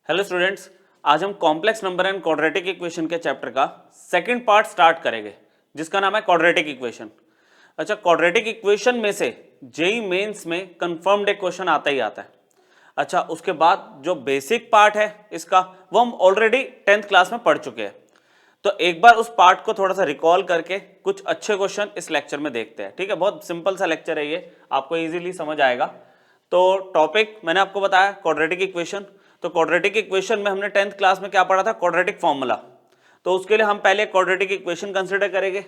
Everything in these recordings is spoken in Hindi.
हेलो स्टूडेंट्स, आज हम complex number and quadratic equation के चैप्टर का सेकंड पार्ट स्टार्ट करेंगे जिसका नाम है क्वाड्रेटिक इक्वेशन। अच्छा, क्वाड्रेटिक इक्वेशन में से जेईई मेंस में कंफर्म्ड एक क्वेश्चन आता ही आता है। अच्छा, उसके बाद जो बेसिक पार्ट है इसका वो हम ऑलरेडी 10th क्लास में पढ़ चुके हैं, तो एक बार उस पार्ट को थोड़ा सा रिकॉल करके कुछ अच्छे क्वेश्चन इस लेक्चर में देखते हैं। ठीक है, बहुत सिंपल सा लेक्चर है ये, आपको इजीली समझ आएगा। तो टॉपिक मैंने आपको बताया क्वाड्रेटिक इक्वेशन। तो क्वाड्रेटिक इक्वेशन में हमने 10th क्लास में क्या पढ़ा था, क्वाड्रेटिक फॉर्मूला। तो उसके लिए हम पहले क्वाड्रेटिक इक्वेशन कंसिडर करेंगे।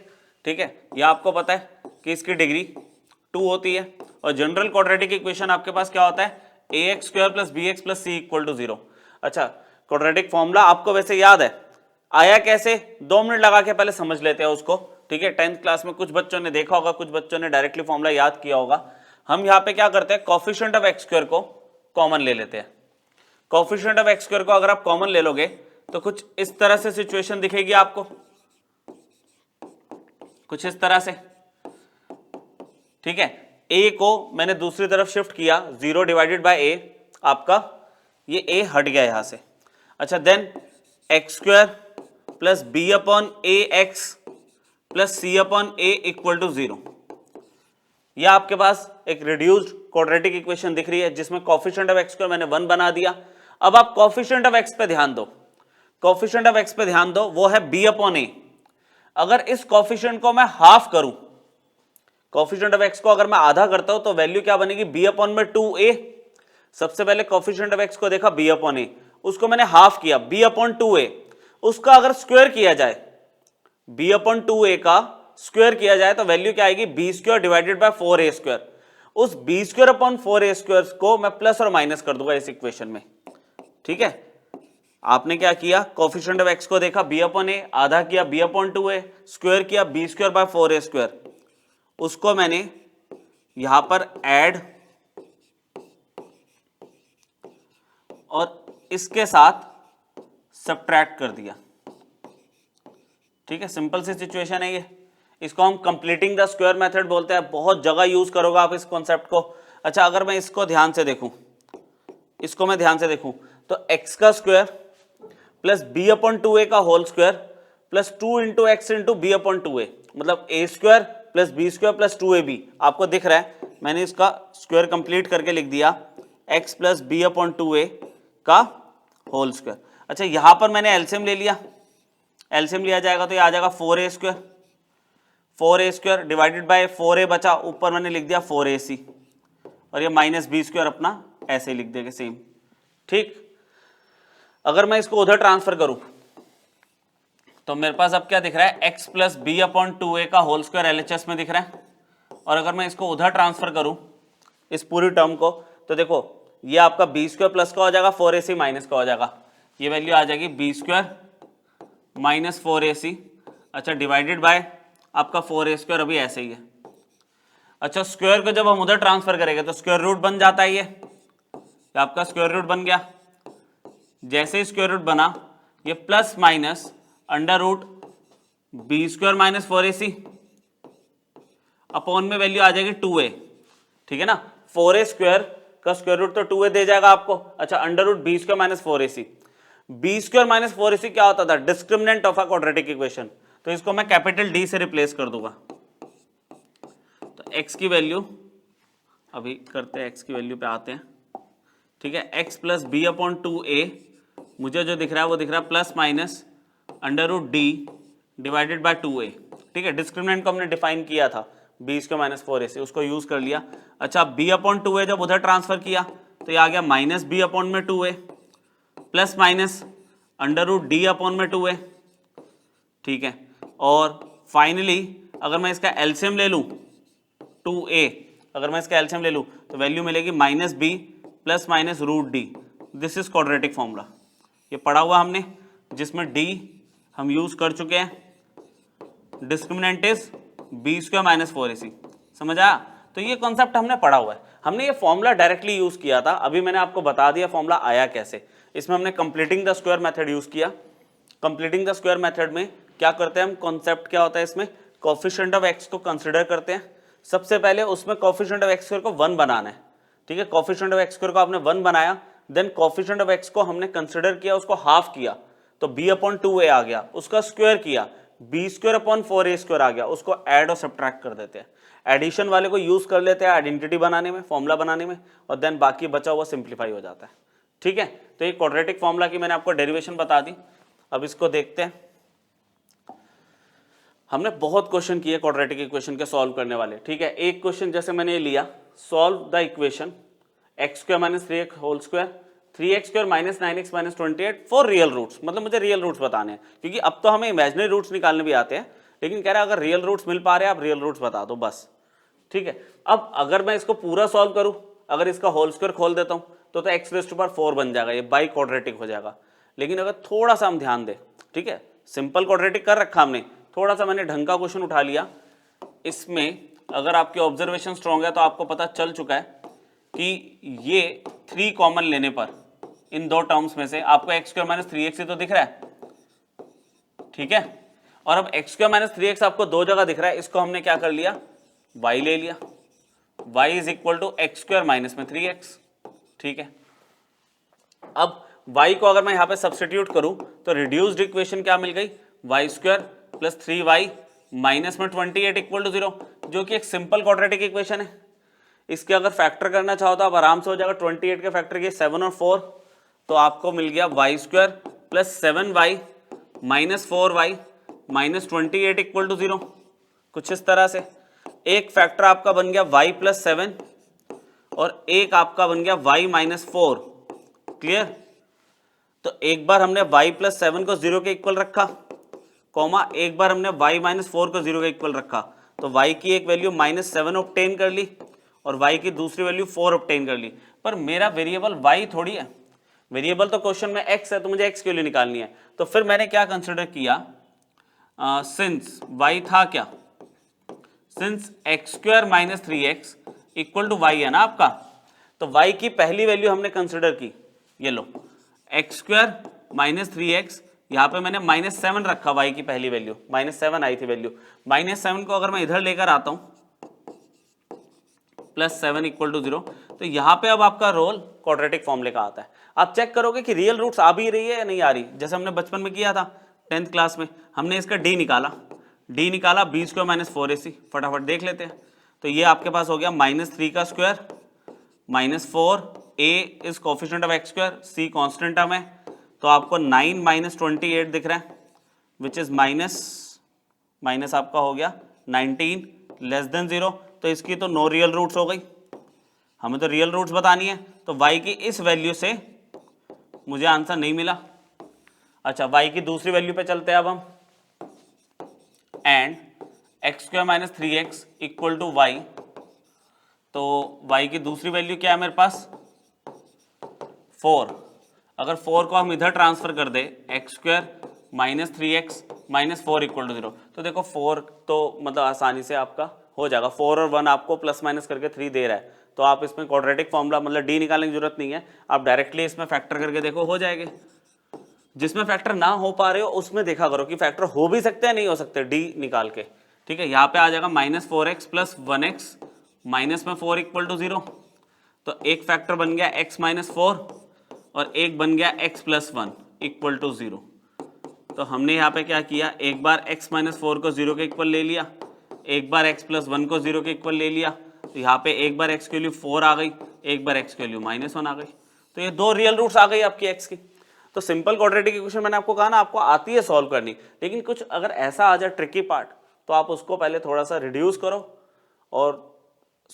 ठीक है, ये आपको पता है कि इसकी डिग्री 2 होती है और जनरल क्वाड्रेटिक इक्वेशन आपके पास क्या होता है, ax² + bx + c = 0। अच्छा, क्वाड्रेटिक फॉर्मूला आपको वैसे याद है, आया कैसे, 2 मिनट लगा के पहले समझ लेते हैं उसको। ठीक है, 10th क्लास में कुछ बच्चों ने देखा होगा, कुछ बच्चों ने डायरेक्टली फॉर्मूला याद किया होगा। हम यहाँ पे क्या करते हैं, कोफिशिएंट ऑफ x² को कॉमन ले लेते हैं। कोफिशिएंट ऑफ x² को अगर आप कॉमन ले लोगे तो कुछ इस तरह से सिचुएशन दिखेगी आपको, कुछ इस तरह से। ठीक है, a को मैंने दूसरी तरफ शिफ्ट किया, 0 / a, आपका ये a हट गया यहां से। अच्छा, देन x² + b/ax + c/a = 0। यह आपके पास एक रिड्यूस्ड क्वाड्रेटिक इक्वेशन दिख रही है जिसमें कोफिशिएंट ऑफ x² मैंने 1 बना दिया। अब आप कोफिशिएंट ऑफ x पे ध्यान दो, कोफिशिएंट ऑफ x पे ध्यान दो, वो है b/a। अगर इस कोफिशिएंट को मैं हाफ करूं, कोफिशिएंट ऑफ x को अगर मैं आधा करता हूं तो वैल्यू क्या बनेगी, b/2a। सबसे पहले कोफिशिएंट ऑफ x को देखा b/a, उसको मैंने हाफ किया b/2a। उसका अगर स्क्वायर किया जाए, b/2a का स्क्वायर किया जाए तो वैल्यू क्या आएगी, b² / 4a²। उस b² / 4a² को मैं प्लस और माइनस कर दूंगा इस इक्वेशन में। ठीक है, आपने क्या किया, कोफिशिएंट ऑफ x को देखा b/a, आधा किया b/2a, स्क्वायर किया b² / 4a²। उसको मैंने यहां पर ऐड और इसके साथ सब्ट्रैक्ट कर दिया। ठीक है, सिंपल सी सिचुएशन है ये। इसको हम कंप्लीटिंग द स्क्वायर मेथड बोलते हैं, बहुत जगह यूज करोगे आप इस कॉन्सेप्ट को। अच्छा, अगर मैं इसको ध्यान से देखूं, इसको मैं ध्यान से देखूं तो x का स्क्वायर प्लस b/2a का whole square plus 2 × x × b/2a, मतलब a² + b² + 2ab। आपको दिख रहा है, मैंने इसका स्क्वायर कंप्लीट करके लिख दिया, x + b/2a का होल स्क्वायर। अच्छा, यहां पर मैंने एलसीएम ले लिया, एलसीएम लिया जाएगा तो ये आ जाएगा 4a², 4a² / 4a बचा, ऊपर मैंने लिख दिया 4ac, और ये -b² अपना ऐसे लिख देंगे सेम। ठीक, अगर मैं इसको उधर ट्रांसफर करूं तो मेरे पास अब क्या दिख रहा है, x + b/2a का होल स्क्वायर LHS में दिख रहा है। और अगर मैं इसको उधर ट्रांसफर करूं इस पूरी टर्म को, तो देखो ये आपका b² प्लस का हो जाएगा, 4ac माइनस का हो जाएगा। ये वैल्यू आ जाएगी b² - 4ac। अच्छा, डिवाइडेड बाय आपका 4a² अभी ऐसे ही है। अच्छा, स्क्वायर को जब हम उधर ट्रांसफर करेंगे तो स्क्वायर रूट बन जाता है, ये आपका स्क्वायर रूट बन गया। जैसे ही स्क्वायर रूट बना, ये plus minus √b² - 4ac upon में वैल्यू आ जाएगी 2a। ठीक है ना, 4a² का स्क्वायर रूट तो 2a दे जाएगा आपको। अच्छा, √b² - 4ac, b² - 4ac क्या होता था, discriminant of a quadratic equation. तो इसको मैं कैपिटल D से रिप्लेस कर दूंगा। तो x की वैल्यू अभी करते हैं, x की वैल्यू पे आते हैं। ठीक है, x + b/2a मुझे जो दिख रहा है वो दिख रहा है प्लस माइनस √d / 2a। ठीक है, डिस्क्रिमिनेंट को हमने डिफाइन किया था b² - 4ac, उसको यूज कर लिया। अच्छा, b/2a जब उधर ट्रांसफर किया तो ये आ गया -b/2a प्लस माइनस √d/2a। ठीक है, और फाइनली अगर मैं इसका एलसीएम ले लूं 2a, अगर मैं इसका एलसीएम ले लूं तो वैल्यू मिलेगी -b plus minus √d। This is quadratic formula, ये पढ़ा हुआ हमने, जिसमें d हम यूज कर चुके हैं। Discriminant is b² - 4ac। समझ आया? तो ये कॉन्सेप्ट हमने पढ़ा हुआ है, हमने ये फॉर्मूला डायरेक्टली यूज किया था। अभी मैंने आपको बता दिया फॉर्मूला आया कैसे। इसमें हमने completing the square method use किया। कंप्लीटिंग द स्क्वायर मेथड में क्या करते हैं हम, कॉन्सेप्ट क्या होता है इसमें, कोफिशिएंट ऑफ x को कंसिडर करते हैं। सबसे पहले उसमें कोफिशिएंट ऑफ x² को 1 बनाना है। ठीक है, कोफिशिएंट ऑफ x² को आपने 1 बनाया, देन कोफिशिएंट ऑफ x को हमने कंसिडर किया, उसको हाफ किया तो b/2a आ गया, उसका स्क्वायर किया b²/4a² आ गया, उसको ऐड और सब्ट्रैक्ट कर देते हैं। एडिशन वाले को यूज कर लेते हैं आइडेंटिटी बनाने में, फॉर्मूला बनाने में, और देन बाकी बचा हुआ सिंप्लीफाई हो जाता है। ठीक है, तो ये क्वाड्रेटिक फॉर्मूला की मैंने आपको डेरिवेशन बता दी। अब इसको देखते हैं। हमने बहुत क्वेश्चन किए क्वाड्रेटिक इक्वेशन के सॉल्व करने वाले। ठीक है, एक क्वेश्चन जैसे मैंने लिया, solve the equation x² - 3x whole square 3x² - 9x - 28 for real roots. मतलब मुझे रियल रूट्स बताने हैं, क्योंकि अब तो हमें इमेजिनरी रूट्स निकालने भी आते हैं, लेकिन कह रहा है अगर रियल रूट्स मिल पा रहे हैं आप रियल रूट्स बता दो बस। ठीक है, अब अगर मैं इसको पूरा सॉल्व करूं, अगर इसका होल स्क्वायर खोल देता हूं तो x⁴ बन जाएगा, ये बाई क्वाड्रेटिक हो जाएगा। लेकिन अगर थोड़ा सा हम ध्यान दें, ठीक है, सिंपल क्वाड्रेटिक कर रखा हमने, थोड़ा सा मैंने ढंग का क्वेश्चन उठा लिया, इसमें अगर आपके ऑब्जर्वेशन स्ट्रॉन्ग है तो आपको पता चल चुका है कि ये 3 कॉमन लेने पर इन दो टर्म्स में से आपको x² - 3x ही तो दिख रहा है। ठीक है, और अब x² - 3x आपको दो जगह दिख रहा है, इसको हमने क्या कर लिया, y ले लिया, y = x² - 3x। ठीक है, अब y को अगर मैं यहां पे सब्स्टिट्यूट करूं तो रिड्यूस्ड इक्वेशन क्या मिल गई, y² + 3y माइनस में 28 = 0, जो कि एक सिंपल क्वाड्रेटिक इक्वेशन है। इसके अगर फैक्टर करना चाहो तो आप आराम से हो जाएगा, 28 के फैक्टर किए 7 और 4, तो आपको मिल गया y² + 7y - 4y - 28 = 0, कुछ इस तरह से। एक फैक्टर आपका बन गया y + 7 और एक आपका बन गया y - 4। क्लियर? तो एक बार हमने y + 7 को 0 के इक्वल रखा, कॉमा एक बार हमने y - 4 को 0 के इक्वल रखा, तो y की एक वैल्यू -7 ऑब्टेन कर ली और y की दूसरी वैल्यू 4 ऑब्टेन कर ली। पर मेरा वेरिएबल y थोड़ी है, वेरिएबल तो क्वेश्चन में x है, तो मुझे x की वैल्यू निकालनी है। तो फिर मैंने क्या कंसिडर किया, सिंस y था क्या, सिंस x² - 3x = y है ना आपका, तो y की पहली वैल्यू हमने कंसिडर की, ये लो x² - 3x, यहाँ पे मैंने -7 रखा, y की पहली वैल्यू -7 आई थी वैल्यू, -7 को अगर मैं इधर लेकर आता हूँ +7 = 0, तो यहाँ पे अब आपका रोल क्वाड्रेटिक फॉर्मूले का आता है। आप चेक करोगे कि रियल रूट्स आ भी रही है या नहीं आ रही, जैसे हमने बचपन में किया था 10th क्लास में, हमने इसका d निकाला b² - 4ac, फटाफट देख लेते हैं। तो ये आपके पास हो गया -3 का square -4, a is coefficient of x², c constant term है, तो आपको 9 - 28 दिख रहा है, विच इज माइनस आपका हो गया 19 < 0, तो इसकी तो नो रियल रूट्स हो गई, हमें तो रियल रूट्स बतानी है, तो y की इस वैल्यू से मुझे आंसर नहीं मिला। अच्छा, y की दूसरी वैल्यू पे चलते हैं अब हम, एंड x² - 3x = y, तो y की दूसरी वैल्यू क्या है मेरे पास 4। अगर 4 को हम इधर ट्रांसफर कर दे x² - 3x - 4 = 0, तो देखो 4 तो मतलब आसानी से आपका हो जाएगा, 4 और 1 आपको प्लस माइनस करके 3 दे रहा है, तो आप इसमें क्वाड्रेटिक फॉर्मूला मतलब डी निकालने की जरूरत नहीं है, आप डायरेक्टली इसमें फैक्टर करके देखो हो जाएंगे। जिसमें फैक्टर ना हो पा रहे हो उसमें देखा करो कि फैक्टर हो भी सकते हैं नहीं हो सकते, डी निकाल के। ठीक है, यहाँ पे आ जाएगा -4x + 1x माइनस में 4 = 0, तो एक फैक्टर बन गया x - 4 और एक बन गया x + 1 = 0। तो हमने यहाँ पे क्या किया, एक बार x - 4 को 0 के इक्वल ले लिया, एक बार x + 1 को 0 के इक्वल ले लिया, तो यहाँ पे एक बार x की वैल्यू 4 आ गई, एक बार x की वैल्यू -1 आ गई, तो ये दो रियल रूट्स आ गई आपकी x की। तो सिंपल क्वाड्रेटिक इक्वेशन मैंने आपको कहा ना आपको आती है सॉल्व करनी, लेकिन कुछ अगर ऐसा आ जाए ट्रिकी पार्ट तो आप उसको पहले थोड़ा सा रिड्यूस करो और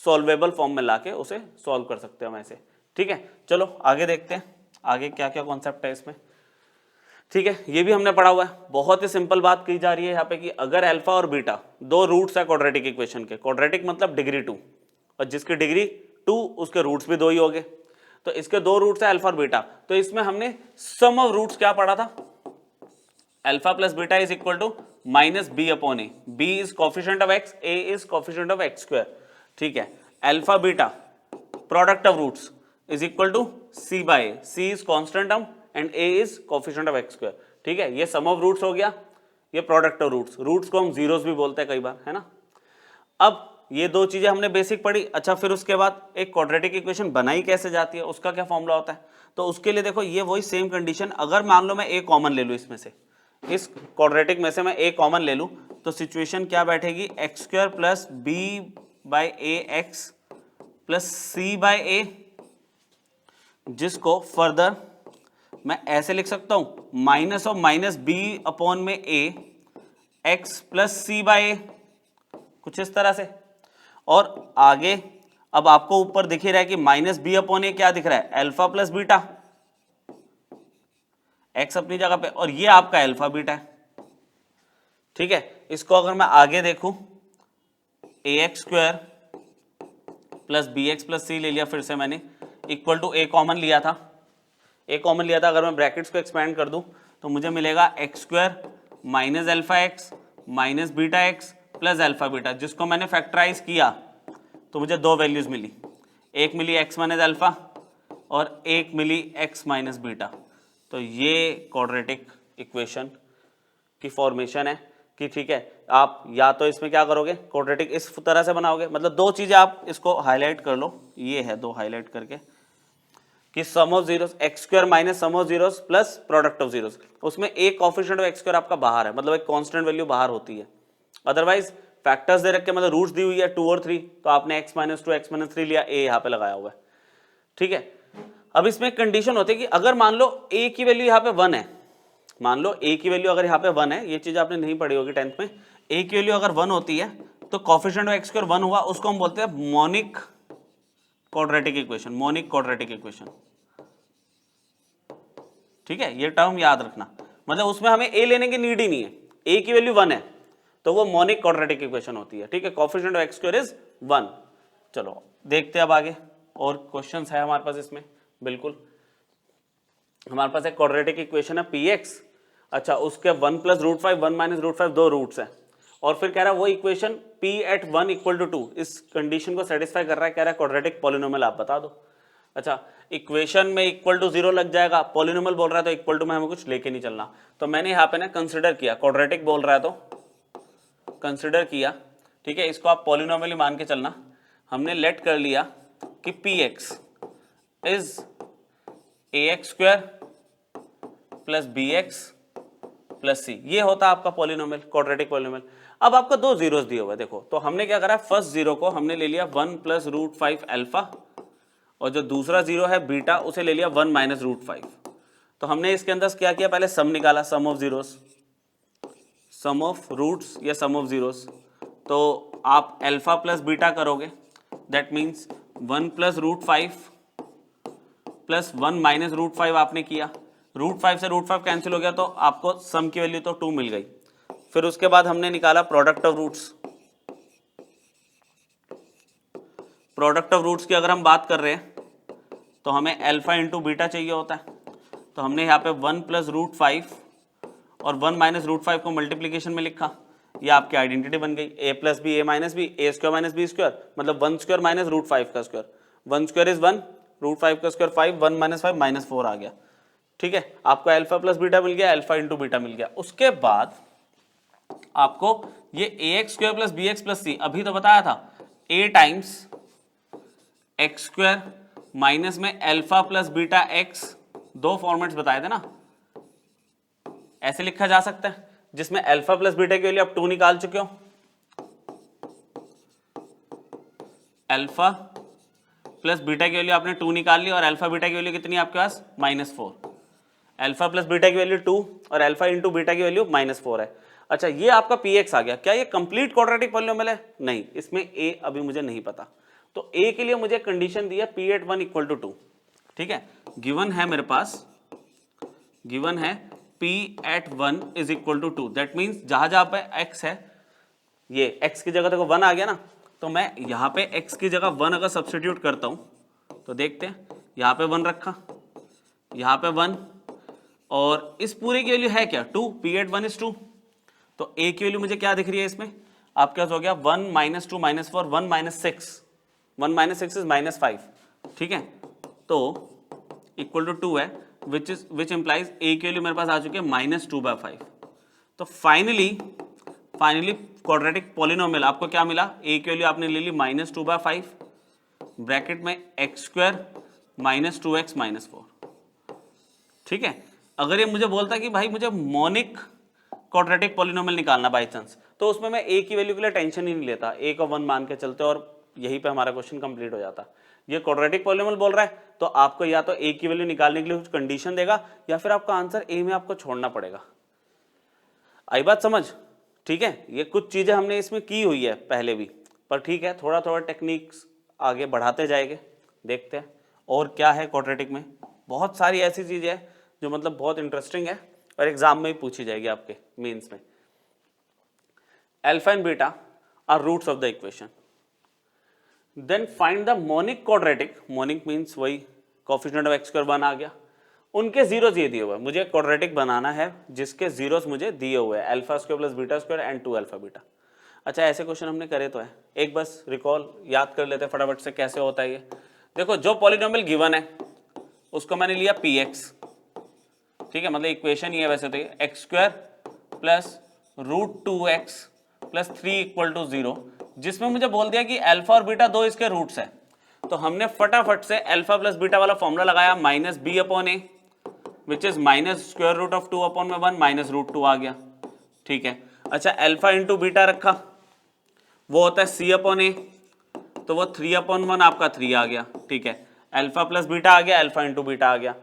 सॉल्वेबल फॉर्म में लाके उसे सॉल्व कर सकते हो ऐसे। ठीक है, चलो आगे देखते हैं आगे क्या क्या कॉन्सेप्ट है इसमें। ठीक है, ये भी हमने पढ़ा हुआ है, बहुत ही सिंपल बात की जा रही है यहाँ पे कि अगर अल्फा और बीटा दो रूट्स है क्वाड्रेटिक इक्वेशन के, क्वाड्रेटिक मतलब डिग्री 2, और जिसकी डिग्री 2 उसके रूट्स भी 2 ही हो गए, तो इसके दो रूट्स है अल्फा और बीटा, तो इसमें हमने सम ऑफ रूट्स क्या पढ़ा था, alpha + beta is equal to -b/a, b is coefficient of x, a is coefficient of x²। ठीक है, alpha beta product of roots is equal to c/a, c is constant term and a is coefficient of x²। ठीक है, ये सम ऑफ रूट्स हो गया, ये प्रोडक्ट ऑफ रूट्स, रूट्स को हम जीरोस भी बोलते हैं कई बार, है ना। अब ये दो चीजें हमने बेसिक पढ़ी। अच्छा, फिर उसके बाद एक क्वाड्रेटिक इक्वेशन बनाई कैसे जाती है, उसका क्या फॉर्मूला होता है। तो उसके लिए देखो, ये वही सेम कंडीशन, अगर मान लो मैं ए कॉमन ले लूँ इसमें से, इस क्वाड्रेटिक में से मैं ए कॉमन ले लूँ, तो सिचुएशन क्या बैठेगी, x square plus b by a x plus c by a, जिसको फर्दर मैं ऐसे लिख सकता हूँ, minus of minus b upon में a x plus c by a, कुछ इस तरह से। और आगे अब आपको ऊपर दिख ही रहा है कि माइनस बी अपॉन ए क्या दिख रहा है, अल्फा प्लस बीटा, एक्स अपनी जगह पे, और ये आपका अल्फा बीटा है। ठीक है, इसको अगर मैं आगे देखूं, a x square plus b x plus c ले लिया, फिर से मैंने इक्वल टू ए कॉमन लिया था, ए कॉमन लिया था, अगर मैं ब्रैकेट्स को एक्सपेंड कर दूं तो मुझे मिलेगा x square minus alpha x minus beta x plus alpha beta, जिसको मैंने फैक्टराइज किया तो मुझे दो वैल्यूज मिली, एक मिली एक्स माइनस अल्फा और एक मिली एक्स माइनस बीटा। तो ये क्वाड्रेटिक इक्वेशन की फॉर्मेशन है कि ठीक है, आप या तो इसमें क्या करोगे, क्वाड्रेटिक इस तरह से बनाओगे, मतलब दो चीजें आप इसको हाईलाइट कर लो, ये है दो हाईलाइट करके, कि sum of zeros x square minus sum of zeros plus product of zeros, उसमें एक कोएफिशिएंट ऑफ एक्स स्क्वायर आपका बाहर है, मतलब एक कांस्टेंट वैल्यू बाहर होती है। अदरवाइज फैक्टर्स दे रखे, मतलब रूट्स दी हुई है 2 और 3, तो आपने x माइनस 2 एक्स माइनस 3 लिया, a यहाँ पे लगाया हुआ है। ठीक है, अब इसमें एक कंडीशन होती है कि अगर मान लो a की वैल्यू यहाँ पे 1 है, मान लो a की वैल्यू अगर यहाँ पे 1 है, ये चीज आपने नहीं पढ़ी होगी 10th में, a की वैल्यू अगर 1 होती है तो कोएफिशिएंट ऑफ एक्स स्क्वायर 1 हुआ, उसको हम बोलते हैं monic quadratic equation, monic quadratic equation. ठीक है, ये टर्म याद रखना, मतलब उसमें हमें a लेने की नीड ही नहीं है, a की वैल्यू 1 है तो वो मोनिक क्वाड्रेटिक इक्वेशन होती है। ठीक है, coefficient of x square is 1। चलो देखते हैं अब आगे, और क्वेश्चंस है हमारे पास इसमें, बिल्कुल हमारे पास एक क्वाड्रेटिक इक्वेशन है px, अच्छा उसके 1 प्लस रूट 5 1 माइनस रूट 5 दो रूट्स हैं, और फिर कह रहा है वो equation p at 1 equal to 2 इस कंडीशन को सेटिस्फाई कर रहा है, कह रहा है क्वाड्रेटिक पॉलिनोमियल आप बता दो। अच्छा, इक्वेशन में इक्वल टू 0 लग जाएगा, पॉलिनोमियल बोल रहा है तो इक्वल टू में हमें कुछ लेके नहीं चलना, तो मैंने यहाँ पे ना कंसिडर किया, क्वाड्रेटिक बोल रहा है तो कंसिडर किया। ठीक है, इसको आप पॉलिनोमियल ही मान के चलना, हमने लेट कर लिया कि px is ax square plus bx plus c, ये होता है आपका पॉलिनोमियल, क्वाड्रेटिक पॉलिनोमियल। अब आपको दो जीरोस दिए हुए, देखो तो हमने क्या करा, फर्स्ट जीरो को हमने ले लिया 1 प्लस रूट 5 अल्फा, और जो दूसरा जीरो है बीटा उसे ले लिया 1 माइनस रूट 5। तो हमने इसके अंदर क्या किया, पहले सम निकाला, sum of zeros, sum of roots या सम ऑफ जीरोस, तो आप अल्फा प्लस बीटा करोगे, that means 1 plus root 5 plus 1 minus root 5 आपने किया, रूट 5 से रूट 5 कैंसिल हो गया तो आपको सम की वैल्यू तो 2 मिल गई। फिर उसके बाद हमने निकाला product of roots, product of roots की अगर हम बात कर रहे हैं तो हमें अल्फा इंटू बीटा चाहिए होता है, तो हमने यहाँ पे 1 प्लस रूट 5 और 1 माइनस रूट 5 को मल्टीप्लीकेशन में लिखा, ये आपकी आइडेंटिटी बन गई, a plus B A minus B, A square minus B square, मतलब 1 स्क्वायर माइनस रूट 5 का स्क्वायर, 1 स्क्वायर इज 1, रूट 5 का स्क्वायर 5, 1 माइनस 5 माइनस 4 आ गया। ठीक है, आपको अल्फा प्लस बीटा मिल गया, अल्फा इंटू बीटा मिल गया। उसके बाद आपको ये a x square plus b x plus c, अभी तो बताया था a times x square minus में अल्फा प्लस बीटा एक्स, दो फॉर्मेट्स बताए थे ना, ऐसे लिखा जा सकता है, जिसमें अल्फा प्लस बीटा की वैल्यू आप 2 निकाल चुके हो, अल्फा प्लस बीटा की वैल्यू आपने 2 निकाल ली, और अल्फा बीटा की वैल्यू कितनी है आपके पास, -4। अल्फा प्लस बीटा की वैल्यू 2 और अल्फा इंटू बीटा की वैल्यू -4 है। अच्छा, ये आपका px आ गया, क्या ये कंप्लीट क्वाड्रेटिक पॉलिनोमियल है, नहीं, इसमें a अभी मुझे नहीं पता, तो a के लिए मुझे कंडीशन दी है p एट 1 इक्वल टू 2। ठीक है, गिवन है मेरे पास, गिवन है p at 1 is equal to 2, that means जहां जहां पे x है, ये x की जगह देखो 1 आ गया ना, तो मैं यहाँ पे x की जगह 1 अगर सब्स्टिट्यूट करता हूं तो देखते हैं, यहाँ पे 1 रखा, यहाँ पे 1, और इस पूरे की वैल्यू है क्या, 2, p एट 1 इज 2, तो a की वैल्यू मुझे क्या दिख रही है इसमें, आपके पास हो गया 1 minus 2 minus 4 1 minus 6, 1 minus 6 is -5। ठीक है, तो इक्वल टू 2 है, विच इम्प्लाइज a की वैल्यू मेरे पास आ चुकी है -2/5। तो फाइनली फाइनली क्वाड्रेटिक पॉलिनोमियल आपको क्या मिला, ए की वैल्यू आपने ले ली -2/5 ब्रैकेट में x² -2x -4। ठीक है, अगर ये मुझे बोलता कि भाई मुझे मोनिक क्वाड्रेटिक पॉलिनोमियल निकालना बाई चांस, तो उसमें मैं ए की वैल्यू के लिए टेंशन ही नहीं लेता, ए को 1 मान के चलते और यहीं पे हमारा क्वेश्चन कंप्लीट हो जाता। ये क्वाड्रेटिक पॉलिनोमियल बोल रहा है तो आपको या तो ए की वैल्यू निकालने के लिए कुछ कंडीशन देगा या फिर आपका आंसर ए में आपको छोड़ना पड़ेगा। आई बात समझ? ठीक है, ये कुछ चीजें हमने इसमें की हुई है पहले भी, पर ठीक है थोड़ा थोड़ा टेक्निक्स आगे बढ़ाते जाएंगे, देखते हैं और क्या है क्वाड्रेटिक में। बहुत सारी ऐसी चीजें हैं जो मतलब बहुत इंटरेस्टिंग है और एग्जाम में ही पूछी जाएगी आपके मेंस में। Alpha and beta are roots of the equation, then find the monic quadratic. Monic means वही कोफिशिएंट ऑफ x² 1 आ गया, उनके जीरोस ये दिए हुए हैं, मुझे क्वाड्रेटिक बनाना है जिसके जीरोस मुझे दिए हुए हैं α² + β² एंड 2α β। अच्छा ऐसे क्वेश्चन हमने करे तो है, एक बस रिकॉल याद कर लेते हैं फटाफट से कैसे होता है ये। देखो जो पॉलिनोमियल गिवन है उसको मैंने लिया px, ठीक है, मतलब इक्वेशन ये है वैसे तो ये x² + √2x + 3 = 0, जिसमें मुझे बोल दिया कि अल्फा और बीटा दो इसके रूट्स हैं, तो हमने फटाफट से अल्फा प्लस बीटा वाला फॉर्मूला लगाया -b/a विच इज -√2/1 -√2 आ गया। ठीक है, अच्छा अल्फा इंटू बीटा रखा, वो होता है c/a, तो वो 3/1 आपका 3 आ गया। ठीक है, अल्फा प्लस बीटा आ गया, अल्फा इंटू बीटा आ गया।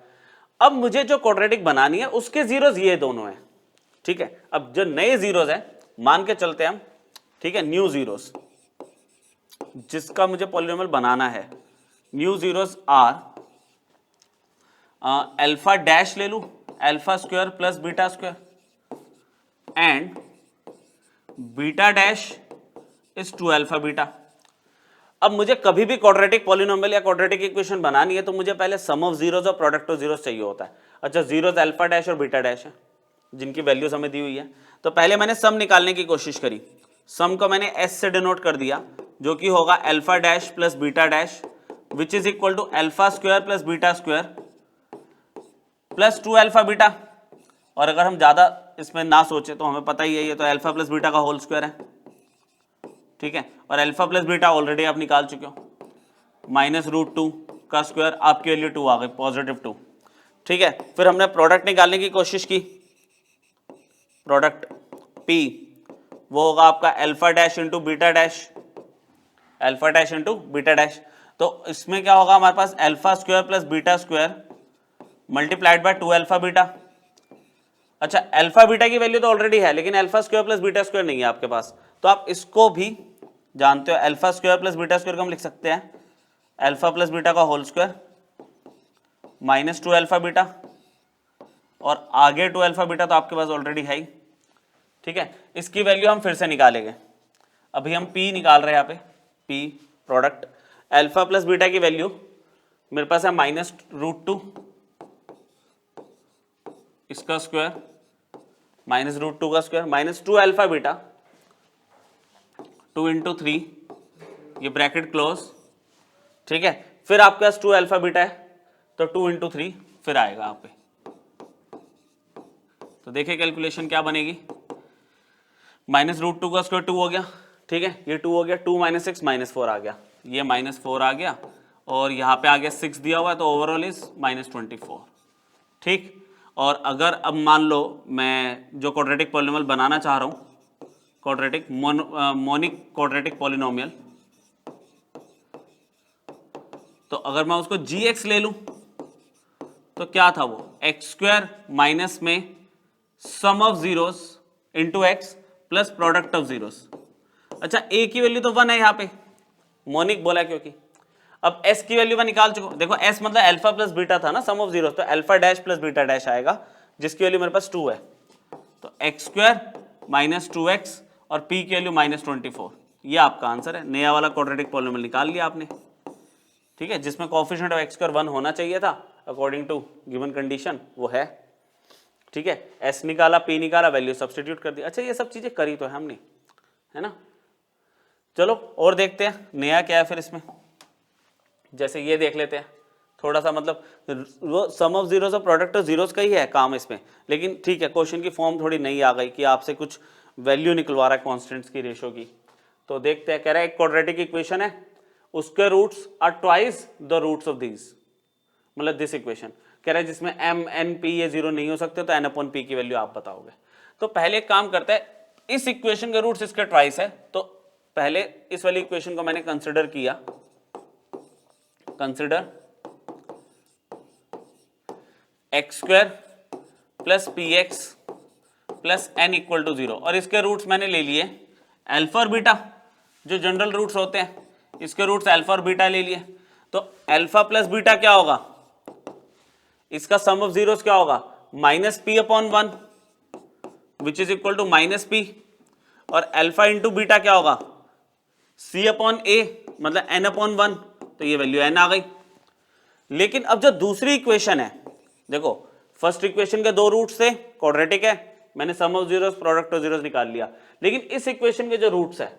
अब मुझे जो क्वाड्रेटिक बनानी है उसके जीरोस ये दोनों हैं। ठीक है, अब जो नए जीरोस हैं मान के चलते हैं हम, ठीक है, न्यू जीरोस जिसका मुझे पॉलिनोमियल बनाना है, new zeros are alpha dash ले लूं α² + β² एंड बीटा डैश इज 2α β। अब मुझे कभी भी क्वाड्रेटिक पॉलिनोमियल या क्वाड्रेटिक इक्वेशन बनानी है तो मुझे पहले सम ऑफ जीरोस और प्रोडक्ट ऑफ जीरोस चाहिए होता है। अच्छा जीरोस अल्फा डैश और बीटा डैश है जिनकी वैल्यूज हमें दी हुई है, तो पहले मैंने सम निकालने की कोशिश करी, सम को मैंने s से डिनोट कर दिया जो कि होगा alpha dash + beta dash which is equal to α² + β² + 2α β। और अगर हम ज्यादा इसमें ना सोचे तो हमें पता ही है ये तो अल्फा प्लस बीटा का होल स्क्वायर है। ठीक है, और अल्फा प्लस बीटा ऑलरेडी आप निकाल चुके हो, -√2 का स्क्वायर आपकी वैल्यू 2 आ गई, +2। ठीक है, फिर हमने प्रोडक्ट निकालने की कोशिश की, प्रोडक्ट P वो होगा आपका alpha dash into beta dash, alpha dash into beta dash. तो इसमें क्या होगा हमारे पास α² + β² मल्टीप्लाइड बाय 2α बीटा। अच्छा अल्फा बीटा की वैल्यू तो ऑलरेडी है लेकिन α² + β² नहीं है आपके पास, तो आप इसको भी जानते हो, α² + β² को हम लिख सकते हैं अल्फा प्लस बीटा का होल स्क्वायर -2α बीटा, और आगे 2α बीटा तो आपके पास ऑलरेडी है ही। ठीक है, इसकी वैल्यू हम फिर से निकालेंगे, अभी हम P निकाल रहे हैं यहाँ पे, P product alpha plus beta की वैल्यू मेरे पास है -√2 इसका स्क्वायर -√2 का स्क्वायर -2α बीटा 2 × 3 ये ब्रैकेट क्लोज। ठीक है, फिर आपके पास 2α बीटा है तो 2 × 3 फिर आएगा यहाँ पे, तो देखिए कैलकुलेशन क्या बनेगी, -√2 का स्क्वायर 2 हो गया। ठीक है, ये 2 हो गया, 2 - 6 -4 आ गया, ये -4 आ गया और यहाँ पे आ गया 6 दिया हुआ है तो ओवरऑल इज -24। ठीक, और अगर अब मान लो मैं जो क्वाड्रेटिक पॉलिनोमियल बनाना चाह रहा हूँ, क्वाड्रेटिक मोनिक क्वाड्रेटिक पॉलिनोमियल, तो अगर मैं उसको gx ले लूं तो क्या था वो x² माइनस में sum of zeros into x plus product of zeros. अच्छा a की वैल्यू तो 1 है यहाँ पे, मोनिक बोला क्योंकि, अब s की वैल्यू मैं निकाल चुका हूं, देखो s मतलब अल्फा प्लस बीटा था ना, सम ऑफ जीरोस, तो alpha dash plus beta dash आएगा जिसकी वैल्यू मेरे पास 2 है, तो x² - 2x और p की वैल्यू -24, ये आपका आंसर है। नया वाला क्वाड्रेटिक पॉलिनोमियल निकाल लिया आपने। ठीक है, जिसमें कोएफिशिएंट ऑफ x² 1 होना चाहिए था अकॉर्डिंग टू गिवन कंडीशन, वो है। ठीक है, s निकाला, p निकाला, वैल्यू सब्स्टिट्यूट कर दी। अच्छा ये सब चीजें करी तो है हमने, है ना। चलो और देखते हैं नया क्या है फिर इसमें, जैसे ये देख लेते हैं थोड़ा सा, मतलब वो सम ऑफ जीरोस और प्रोडक्ट ऑफ जीरोस का ही है काम इसमें, लेकिन ठीक है क्वेश्चन की फॉर्म थोड़ी नई आ गई कि आपसे कुछ वैल्यू निकलवा रहा है कॉन्स्टेंट्स की रेशो की। तो देखते हैं, कह रहा है एक क्वाड्रेटिक इक्वेशन है, उसके roots are twice the roots of these, मतलब दिस इक्वेशन कह रहा है जिसमें m n p ये जीरो नहीं हो सकते, तो n अपॉन p की वैल्यू आप बताओगे। तो पहले एक काम करते हैं, इस इक्वेशन के रूट्स इसके ट्वाइस है, तो पहले इस वाली इक्वेशन को मैंने कंसिडर किया, consider x square plus p x plus n equal to zero, और इसके रूट्स मैंने ले लिए अल्फा और बीटा, जो जनरल रूट्स होते हैं, इसके रूट्स अल्फा और बीटा ले लिए। तो अल्फा प्लस बीटा क्या होगा, इसका सम ऑफ जीरोस क्या होगा, minus p upon one which is equal to minus p, और अल्फा इंटू बीटा क्या होगा, सी अपॉन ए मतलब एन अपॉन वन, तो ये वैल्यू एन आ गई। लेकिन अब जो दूसरी इक्वेशन है, देखो फर्स्ट इक्वेशन के दो रूट्स थे, क्वाड्रेटिक है, मैंने sum of zeros product of zeros निकाल लिया, लेकिन इस इक्वेशन के जो रूट्स है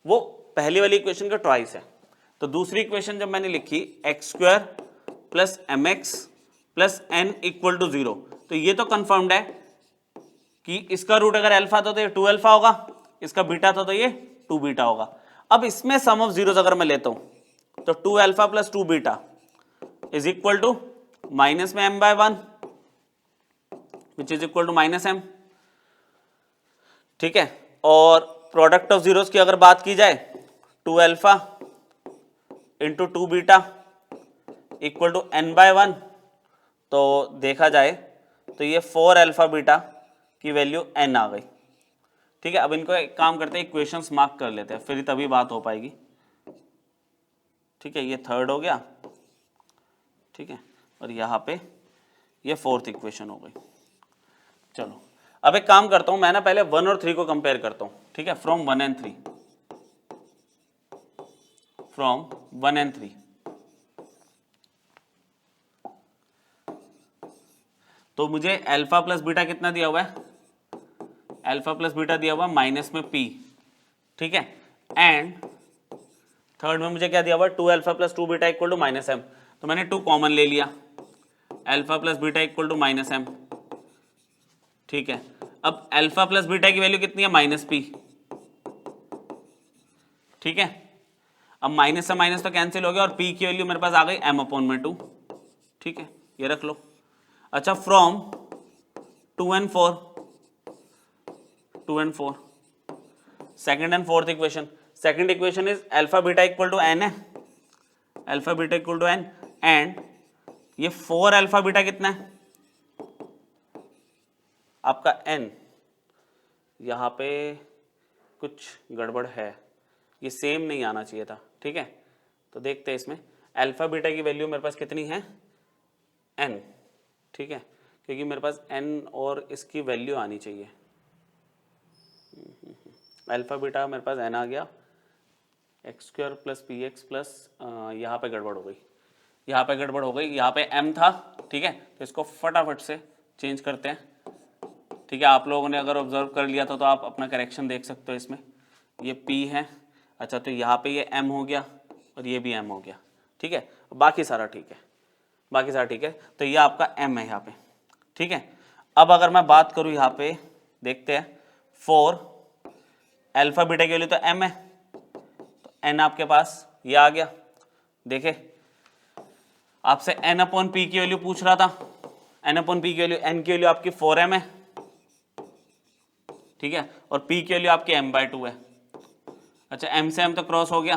वो पहली वाली इक्वेशन का ट्वाइस है। तो दूसरी इक्वेशन जब मैंने लिखी x square plus m x plus n equal to zero, तो ये तो कंफर्म्ड है कि इसका रूट अगर अल्फा था तो ये 2 अल्फा होगा, इसका बीटा था तो ये 2 बीटा होगा। अब इसमें सम ऑफ जीरोस अगर मैं लेता हूं तो 2 alpha plus 2 beta is equal to minus में m by 1 which is equal to minus m, ठीक है। और प्रोडक्ट ऑफ जीरोस की अगर बात की जाए, 2 alpha into 2 beta equal to n by 1, तो देखा जाए तो ये 4 अल्फा बीटा की वैल्यू n आ गई, ठीक है। अब इनको एक काम करते हैं, इक्वेशंस मार्क कर लेते हैं, फिर तभी बात हो पाएगी, ठीक है। ये थर्ड हो गया, ठीक है, और यहाँ पे ये फोर्थ इक्वेशन हो गई। चलो अब एक काम करता हूं, मैं ना पहले 1 और 3 को कंपेयर करता हूं, ठीक है, फ्रॉम 1 एंड 3, फ्रॉम 1 एंड 3। तो मुझे अल्फा प्लस बीटा कितना दिया हुआ है, अल्फा प्लस बीटा दिया हुआ माइनस में p, ठीक है, एंड थर्ड में मुझे क्या दिया हुआ, 2 alpha plus 2 beta equal to minus m, तो मैंने 2 कॉमन ले लिया, alpha plus beta equal to minus m, ठीक है। अब अल्फा प्लस बीटा की वैल्यू कितनी है, माइनस p, ठीक है। अब माइनस से माइनस तो कैंसिल हो गया, और p की वैल्यू मेरे पास आ गई m अपॉन में 2, ठीक है, ये रख लो। अच्छा, from 2 and 4, 2 and 4, second and fourth equation, second equation is alpha beta equal to n है, alpha beta equal to n, and ये 4 अल्फा बीटा कितना है आपका n, यहाँ पे कुछ गड़बड़ है, ये सेम नहीं आना चाहिए था, ठीक है। तो देखते हैं इसमें अल्फा बीटा की वैल्यू मेरे पास कितनी है, n, ठीक है, क्योंकि मेरे पास n और इसकी वैल्यू आनी चाहिए। अल्फा बीटा मेरे पास n आ गया, x square plus p x plus, यहाँ पे गड़बड़ हो गई, यहाँ पे गड़बड़ हो गई, यहाँ पे m था, ठीक है, तो इसको फटाफट से चेंज करते हैं, ठीक है। आप लोगों ने अगर ऑब्जर्व कर लिया था तो आप अपना करेक्शन देख सकते हो इसमें, ये p है, अच्छा, तो यहाँ पे ये m हो गया और ये भी m हो गया, ठीक है, बाकी सारा ठीक है, बाकी सारा ठीक है। तो ये आपका m है यहाँ पे, ठीक है। अब अगर मैं बात करूँ यहाँ पे, देखते हैं 4 अल्फा बीटा की वैल्यू तो m है, तो n आपके पास ये आ गया, देखे आपसे n अपॉन p की वैल्यू पूछ रहा था, n अपॉन p की वैल्यू, n की वैल्यू आपकी 4m है, ठीक है, और p की वैल्यू आपकी m बाय 2 है। अच्छा, m से m तो क्रॉस हो गया,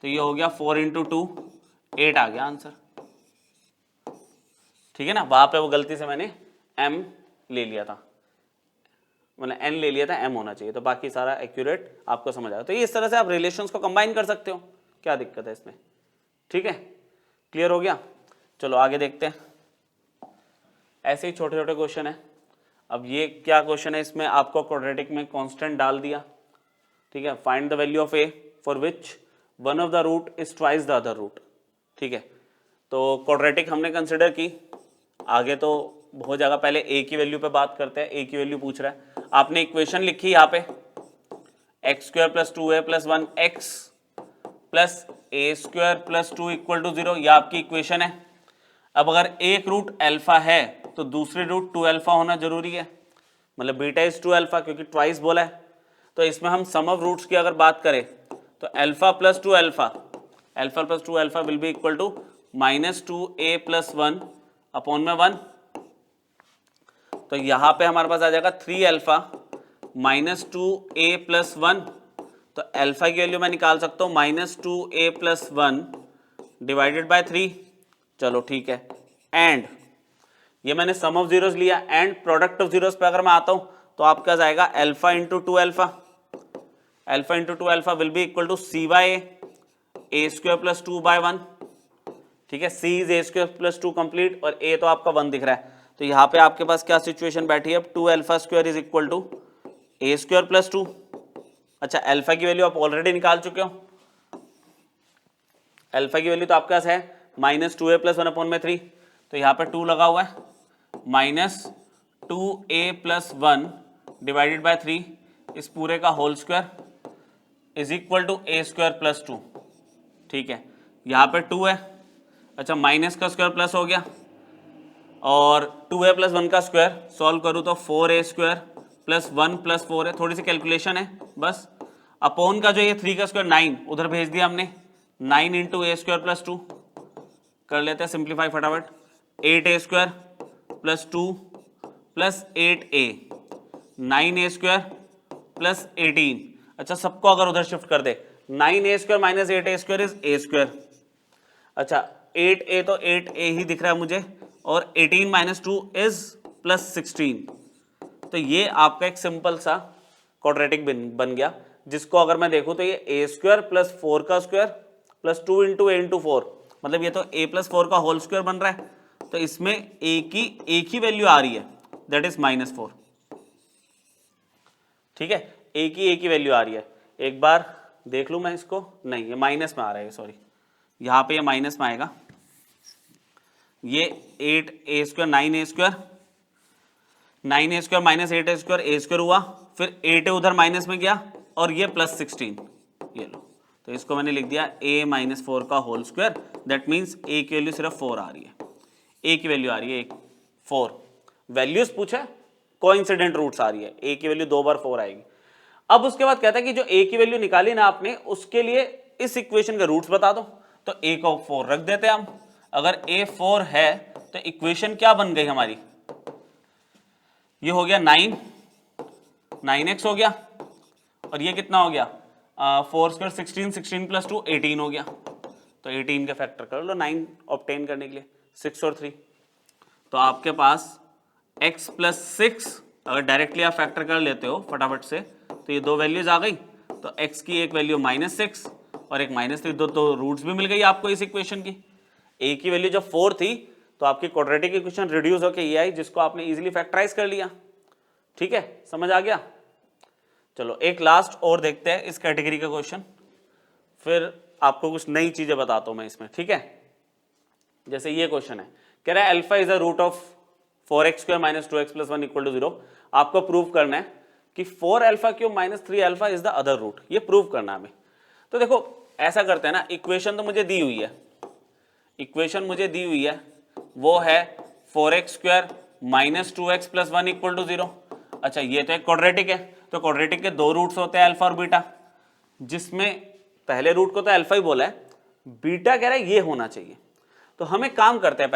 तो ये हो गया 4 इंटू 2, 8 आ गया आंसर, ठीक है ना। वहां पे वो गलती से मैंने m ले लिया था, मतलब n ले लिया था, m होना चाहिए, तो बाकी सारा एक्यूरेट आपको समझ आएगा। तो ये इस तरह से आप रिलेशंस को कंबाइन कर सकते हो, क्या दिक्कत है इसमें, ठीक है, क्लियर हो गया। चलो आगे देखते हैं, ऐसे ही छोटे छोटे क्वेश्चन है। अब ये क्या क्वेश्चन है, इसमें आपको क्वाड्रेटिक में कांस्टेंट डाल दिया, ठीक है, find the value of a for which one of the root is twice the other root, ठीक है। तो क्वाड्रेटिक हमने कंसिडर की, आगे तो हो जाएगा, पहले a की वैल्यू पे बात करते हैं। a की वैल्यू पूछ रहा है, आपने इक्वेशन लिखी यहाँ पे x square plus 2a plus 1x plus A square plus 2 equal to 0, यह आपकी इक्वेशन है। अब अगर एक रूट अल्फा है तो दूसरी रूट 2 अल्फा होना जरूरी है, मतलब बीटा इज टू अल्फा, क्योंकि ट्वाइस बोला है। तो इसमें हम सम ऑफ रूट्स की अगर बात करें तो alpha plus two alpha, alpha plus two alpha will be equal to -2a + 1 upon में 1। तो यहाँ पे हमारे पास आ जाएगा 3 अल्फा -2a + 1। तो अल्फा की वैल्यू मैं निकाल सकता हूँ -2a + 1 डिवाइडेड बाय 3। चलो ठीक है। एंड ये मैंने सम ऑफ जीरोस लिया, एंड प्रोडक्ट ऑफ जीरोस पे अगर मैं आता हूं तो आपका जाएगा alpha into two alpha, alpha into two alpha will be equal to c by a square plus 2 by 1। ठीक है, c is a square plus 2 complete, और a तो आपका 1 दिख रहा है। तो यहाँ पे आपके पास क्या सिचुएशन बैठी है, अब 2 alpha square is equal to a square plus 2। अच्छा, अल्फा की वैल्यू आप ऑलरेडी निकाल चुके हो, अल्फा की वैल्यू तो आपके पास है -2a + 1 अपॉन में 3। तो यहाँ पे 2 लगा हुआ है, -2a + 1 डिवाइडेड बाय 3 इस पूरे का whole square is equal to a square plus 2। ठीक है, यहाँ पे 2 है। अच्छा, माइनस का स्क्वायर प्लस हो गया, और 2a + 1 का स्क्वायर सॉल्व करूँ तो 4a स्क्वायर प्लस 1 + 4 है, थोड़ी सी कैलकुलेशन है बस। अपॉन का जो ये 3 का स्क्वायर 9 उधर भेज दिया हमने, 9 इंटू a स्क्वायर प्लस 2 कर लेते हैं सिंप्लीफाई फटाफट। 8a square plus 2 plus 8a, 9a square plus 18। अच्छा, सबको अगर उधर शिफ्ट कर दे, 9a square minus 8a square is a square. अच्छा, 8a तो 8a ही दिख रहा है मुझे, और 18 माइनस 2 इज प्लस 16। तो ये आपका एक सिंपल सा क्वाड्रेटिक बन गया, जिसको अगर मैं देखूं तो ये a स्क्वायर प्लस 4 का square plus 2 into a into 4, मतलब ये तो a + 4 का होल स्क्वायर बन रहा है। तो इसमें एक ही वैल्यू आ रही है, दैट इज -4। ठीक है, एक ही वैल्यू आ रही है। एक बार देख लूं मैं इसको, नहीं ये माइनस में आ रहा है, सॉरी, यहाँ पे ये माइनस में आएगा। ये 8a square 9a square, 9a square minus 8a square a square हुआ, फिर 8a उधर माइनस में गया, और ये प्लस 16, ये लो। तो इसको मैंने लिख दिया a - 4 का whole square, that means a की वैल्यू सिर्फ 4 आ रही है, a की वैल्यू आ रही है 4। वैल्यूज पूछा, कोइंसिडेंट रूट्स आ रही है, a की वैल्यू 2 बार 4 आएगी। अब उसके बाद कहता है कि जो a की वैल्यू निकाली ना आपने, उसके लिए इस इक्वेशन के रूट्स बता दो। तो a को 4 रख देते हैं हम। अगर a 4 है तो इक्वेशन क्या बन गई हमारी, ये हो गया 9x हो गया, और ये कितना हो गया 4 स्क्वायर 16, 16 प्लस 2 18 हो गया। तो 18 का फैक्टर कर लो 9 ऑब्टेन करने के लिए, 6 और 3। तो आपके पास x + 6 अगर डायरेक्टली आप फैक्टर कर लेते हो फटाफट से, तो ये दो वैल्यूज आ गई। तो x की एक वैल्यू -6 और एक -3, दो रूट्स भी मिल गई आपको इस इक्वेशन की। a की वैल्यू जब 4 थी तो आपकी क्वाड्रेटिक इक्वेशन रिड्यूस होकर ये आई, जिसको आपने इजीली फैक्टराइज कर लिया। ठीक है, समझ आ गया। चलो एक लास्ट और देखते हैं इस कैटेगरी का क्वेश्चन, फिर आपको कुछ नई चीजें बताता हूं मैं इसमें। ठीक है, जैसे ये क्वेश्चन है, कह रहा है alpha is a root of 4x² - 2x + 1 = 0। आपको प्रूव करना है कि 4α³ - 3α इज द अदर रूट, ये प्रूव करना है हमें। तो देखो ऐसा करते हैं ना, इक्वेशन तो मुझे दी हुई है, इक्वेशन मुझे दी हुई है, वो है 4x² - 2x + 1 = 0। अच्छा, ये तो एक क्वाड्रेटिक है, तो क्वाड्रेटिक के दो रूट्स होते हैं अल्फा और बीटा, जिसमें पहले रूट को तो अल्फा ही बोला है, बीटा कह रहा है ये होना चाहिए। तो हम एक काम करते हैं,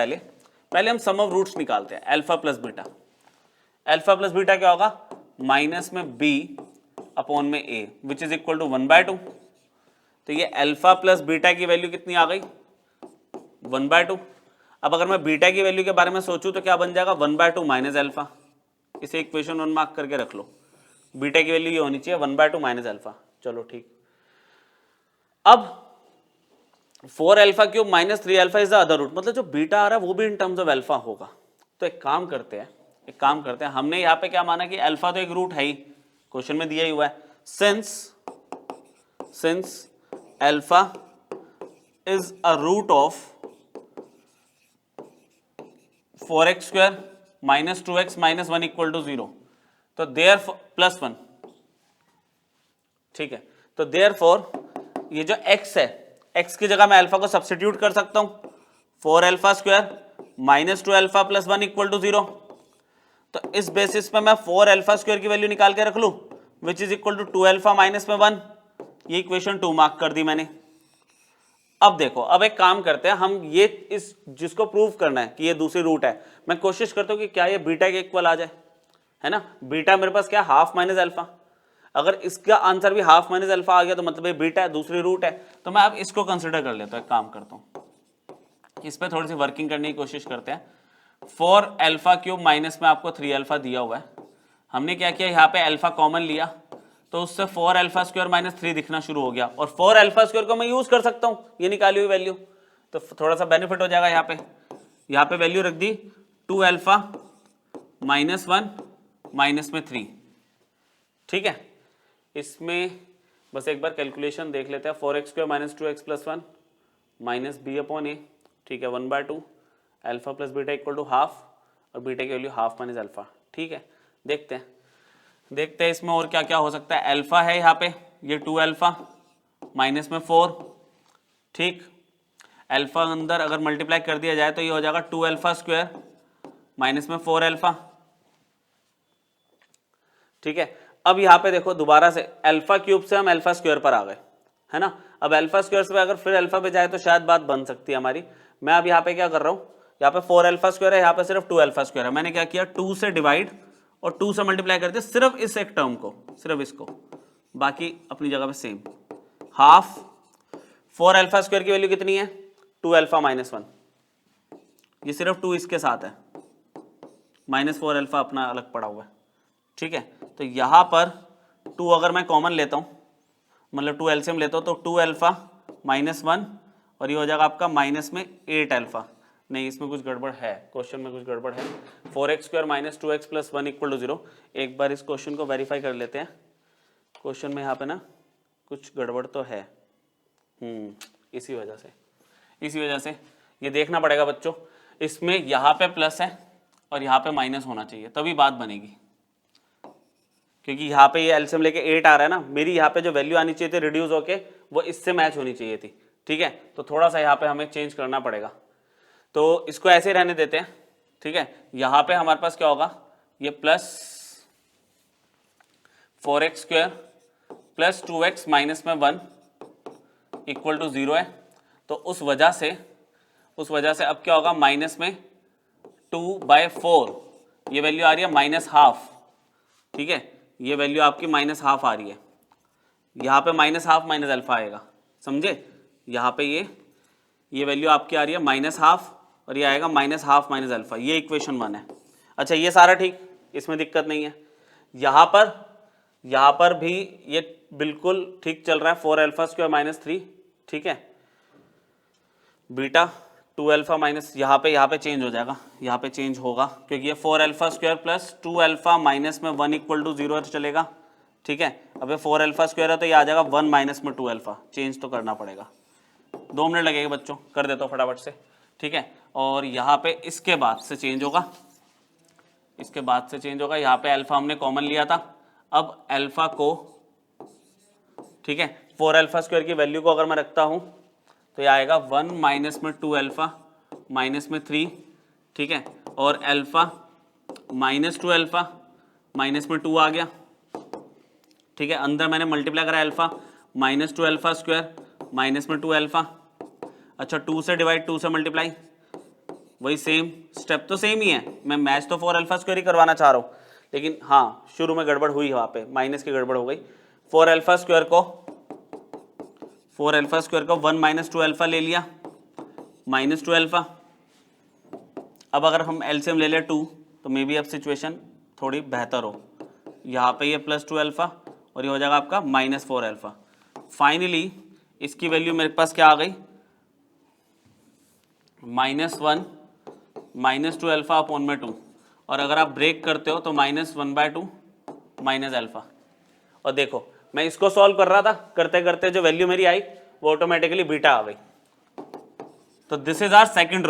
पहले हम सम ऑफ रूट्स निकालते हैं, alpha plus beta. Alpha plus beta क्या होगा, माइनस में b अपॉन में a which is equal to 1/2। तो ये अल्फा प्लस बीटा की वैल्यू कितनी आ गई, 1/2। अब अगर मैं बीटा की वैल्यू के बारे में सोचूं तो क्या बन जाएगा, 1/2 माइनस अल्फा। इसे इक्वेशन 1 मार्क करके रख लो, बीटा की वैल्यू ये होनी चाहिए 1/2 माइनस अल्फा। चलो ठीक, अब 4α³ - 3α इज द अदर रूट, मतलब जो बीटा आ रहा है वो भी इन टर्म्स ऑफ अल्फा होगा। तो एक काम करते हैं, हमने यहाँ पे क्या माना कि अल्फा तो एक रूट है ही, क्वेश्चन में दिया ही हुआ है, since alpha is a root of 4x² - 2x - 1 = 0, तो देयर प्लस 1। ठीक है, तो देयरफॉर ये जो x है, x की जगह मैं अल्फा को सब्स्टिट्यूट कर सकता हूं, 4α² - 2α + 1 = 0। तो इस बेसिस पे मैं 4 अल्फा स्क्वायर की वैल्यू निकाल के रख लूं which is equal to 2 alpha minus में 1। ये इक्वेशन 2 मार्क कर दी मैंने। अब देखो, अब एक काम करते हैं हम, ये इस जिसको प्रूव करना है कि ये दूसरी रूट है, मैं कोशिश करता हूं कि क्या ये बीटा के इक्वल आ जाए, है ना। बीटा मेरे पास क्या, हाफ माइनस अल्फा। अगर इसका आंसर भी हाफ माइनस अल्फा आ गया तो मतलब ये बीटा है, दूसरी रूट है। तो मैं अब इसको कंसिडर कर लेता हूं, एक काम करता हूं, इस पर थोड़ी सी वर्किंग करने की कोशिश करते हैं। 4 अल्फा क्यूब माइनस में आपको 3 अल्फा दिया हुआ है। हमने क्या किया, यहाँ पे अल्फा कॉमन लिया तो उससे 4 अल्फा स्क्वायर माइनस 3 दिखना शुरू हो गया, और 4 अल्फा स्क्वायर को मैं यूज कर सकता हूँ ये निकाली हुई वैल्यू, तो थोड़ा सा बेनिफिट हो जाएगा। यहाँ पे वैल्यू रख दी 2 अल्फा माइनस 1 माइनस में 3, ठीक है। इसमें बस एक बार कैलकुलेशन देख लेते हैं। 4x square minus 2x plus 1 minus b upon a, ठीक है, 1/2 alpha plus beta equal to half, और बीटा की वैल्यू हाफ माइनस अल्फा, ठीक है। देखते हैं इसमें और क्या क्या हो सकता है। अल्फा है यहाँ पे, ये 2 अल्फा माइनस में 4, ठीक। अल्फा अंदर अगर मल्टीप्लाई कर दिया जाए तो ये हो जाएगा 2 अल्फा स्क्वायर माइनस में 4 अल्फा, ठीक है। अब यहाँ पे देखो दोबारा से अल्फा क्यूब से हम अल्फा स्क्वायर पर आ गए, है ना। अब अल्फा स्क्वायर से अगर फिर अल्फा पे जाए तो शायद बात बन सकती है हमारी। मैं अब यहाँ पे क्या कर रहा हूँ, यहाँ पे 4 अल्फा स्क्वायर है, यहाँ पे सिर्फ 2 अल्फा स्क्वायर है। मैंने क्या किया, 2 से डिवाइड और 2 से मल्टीप्लाई कर दिया, सिर्फ इस एक टर्म को, सिर्फ इसको, बाकी अपनी जगह पे सेम। हाफ 4 अल्फा स्क्वायर की वैल्यू कितनी है, 2 अल्फा माइनस 1, ये सिर्फ 2 इसके साथ है, माइनस 4 अल्फा अपना अलग पड़ा हुआ है, ठीक है। तो यहाँ पर 2 अगर मैं कॉमन लेता हूँ, मतलब 2 एलसीएम लेता हूँ, तो 2 अल्फा माइनस 1 और ये हो जाएगा आपका माइनस में 8 अल्फा। नहीं, इसमें कुछ गड़बड़ है, क्वेश्चन में कुछ गड़बड़ है। 4x square minus 2x plus 1 equal to 0। एक बार इस क्वेश्चन को वेरीफाई कर लेते हैं। क्वेश्चन में यहाँ पे ना कुछ गड़बड़ तो है, इसी वजह से ये देखना पड़ेगा बच्चों। इसमें यहाँ पे प्लस है और यहाँ पे माइनस होना चाहिए, तभी बात बनेगी, क्योंकि यहाँ पे ये एलसीएम लेके 8 आ रहा है ना, मेरी यहाँ पे जो वैल्यू आनी चाहिए थी रिड्यूस होके वो इससे मैच होनी चाहिए थी, ठीक है। तो थोड़ा सा यहाँ पे हमें चेंज करना पड़ेगा, तो इसको ऐसे ही रहने देते हैं, ठीक है। यहाँ पे हमारे पास क्या होगा, ये plus 4x square plus 2x minus में 1 इक्वल टू 0 है। तो उस वजह से अब क्या होगा, माइनस में 2/4, ये वैल्यू आ रही है माइनस हाफ, ठीक है। ये वैल्यू आपकी माइनस हाफ आ रही है, यहाँ पे माइनस हाफ माइनस अल्फा आएगा, समझे। यहाँ पे ये वैल्यू आपकी आ रही है माइनस हाफ और ये आएगा माइनस हाफ माइनस अल्फा, ये इक्वेशन 1 है। अच्छा, ये सारा ठीक, इसमें दिक्कत नहीं है। यहाँ पर भी ये बिल्कुल ठीक चल रहा है, 4 अल्फा स्क्वायर माइनस 3, ठीक है। बीटा 2 अल्फा माइनस, यहाँ पे चेंज हो जाएगा, यहाँ पे चेंज होगा, क्योंकि ये 4 alpha square plus 2 alpha minus में 1 इक्वल टू 0 चलेगा, ठीक है। अब ये 4 अल्फा स्क्वायर है तो ये आ जाएगा 1 माइनस में 2 अल्फा, चेंज तो करना पड़ेगा, 2 मिनट लगेगा बच्चों, कर देता हूँ फटाफट से, ठीक है। और यहाँ पे इसके बाद से चेंज होगा, यहाँ पे अल्फा हमने कॉमन लिया था। अब अल्फा को, ठीक है, 4 अल्फा स्क्वायर की वैल्यू को अगर मैं रखता हूँ तो ये आएगा 1 माइनस में 2 अल्फा माइनस में 3, ठीक है। और अल्फा माइनस 2 अल्फा माइनस में 2 आ गया, ठीक है। अंदर मैंने मल्टीप्लाई करा alpha minus 2 alpha square minus में 2 अल्फा। अच्छा, 2 से डिवाइड 2 से मल्टीप्लाई, वही सेम स्टेप तो सेम ही है। मैं मैच तो 4 अल्फा स्क्वायर ही करवाना चाह रहा हूँ, लेकिन हाँ शुरू में गड़बड़ हुई, वहाँ पे माइनस की गड़बड़ हो गई। 4 अल्फा स्क्वायर को 1 माइनस 2 अल्फा ले लिया, माइनस 2 अल्फा। अब अगर हम एलसीएम ले ले 2 तो मे बी अब सिचुएशन थोड़ी बेहतर हो। यहाँ पे ये प्लस 2 अल्फा और ये हो जाएगा आपका माइनस 4 अल्फा। फाइनली इसकी वैल्यू मेरे पास क्या आ गई, -1 माइनस 2 अल्फा अपॉन में 2, और अगर आप ब्रेक करते हो तो -1/2 माइनस अल्फा। और देखो मैं इसको सॉल्व कर रहा था, करते करते जो वैल्यू मेरी आई वो ऑटोमेटिकली बीटा आ गई। तो this is our second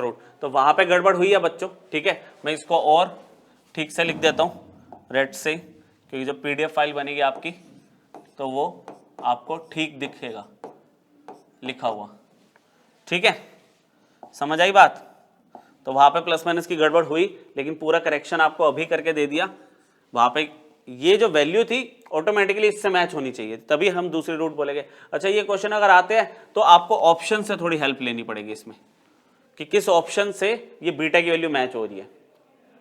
root, तो वहां पे गड़बड़ हुई है बच्चों, ठीक है। मैं इसको और ठीक से लिख देता हूँ रेड से, क्योंकि जब पीडीएफ फाइल बनेगी आपकी तो वो आपको ठीक दिखेगा लिखा हुआ, ठीक है। समझ आई बात। तो वहां पे प्लस माइनस की गड़बड़ हुई, लेकिन पूरा करेक्शन आपको अभी करके दे दिया। वहां पे ये जो वैल्यू थी ऑटोमेटिकली इससे मैच होनी चाहिए, तभी हम दूसरी रूट बोलेंगे। अच्छा, ये क्वेश्चन अगर आते हैं तो आपको ऑप्शन से थोड़ी हेल्प लेनी पड़ेगी इसमें, कि किस ऑप्शन से ये बीटा की वैल्यू मैच हो रही है।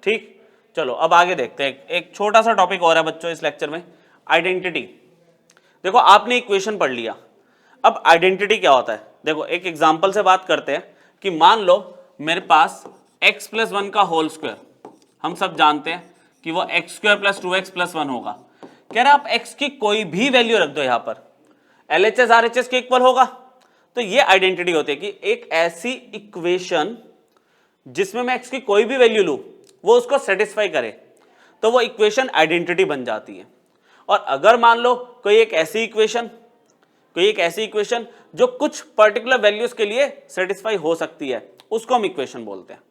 ठीक, चलो अब आगे देखते हैं। एक छोटा सा टॉपिक और है बच्चों इस लेक्चर में, आइडेंटिटी। देखो आपने इक्वेशन पढ़ लिया, अब आइडेंटिटी क्या होता है। देखो एक एग्जांपल से बात करते हैं कि मान लो मेरे पास x + 1 का होल स्क्वायर, हम सब जानते हैं कि वो x² + 2x + 1 होगा। कह रहे आप x की कोई भी वैल्यू रख दो यहां पर, LHS RHS के इक्वल होगा। तो ये आइडेंटिटी होती है कि एक ऐसी इक्वेशन जिसमें मैं x की कोई भी वैल्यू लूं वो उसको सेटिस्फाई करे, तो वो इक्वेशन आइडेंटिटी बन जाती है। और अगर मान लो कोई एक ऐसी इक्वेशन जो कुछ पर्टिकुलर वैल्यूज के लिए सेटिस्फाई हो सकती है, उसको हम इक्वेशन बोलते हैं।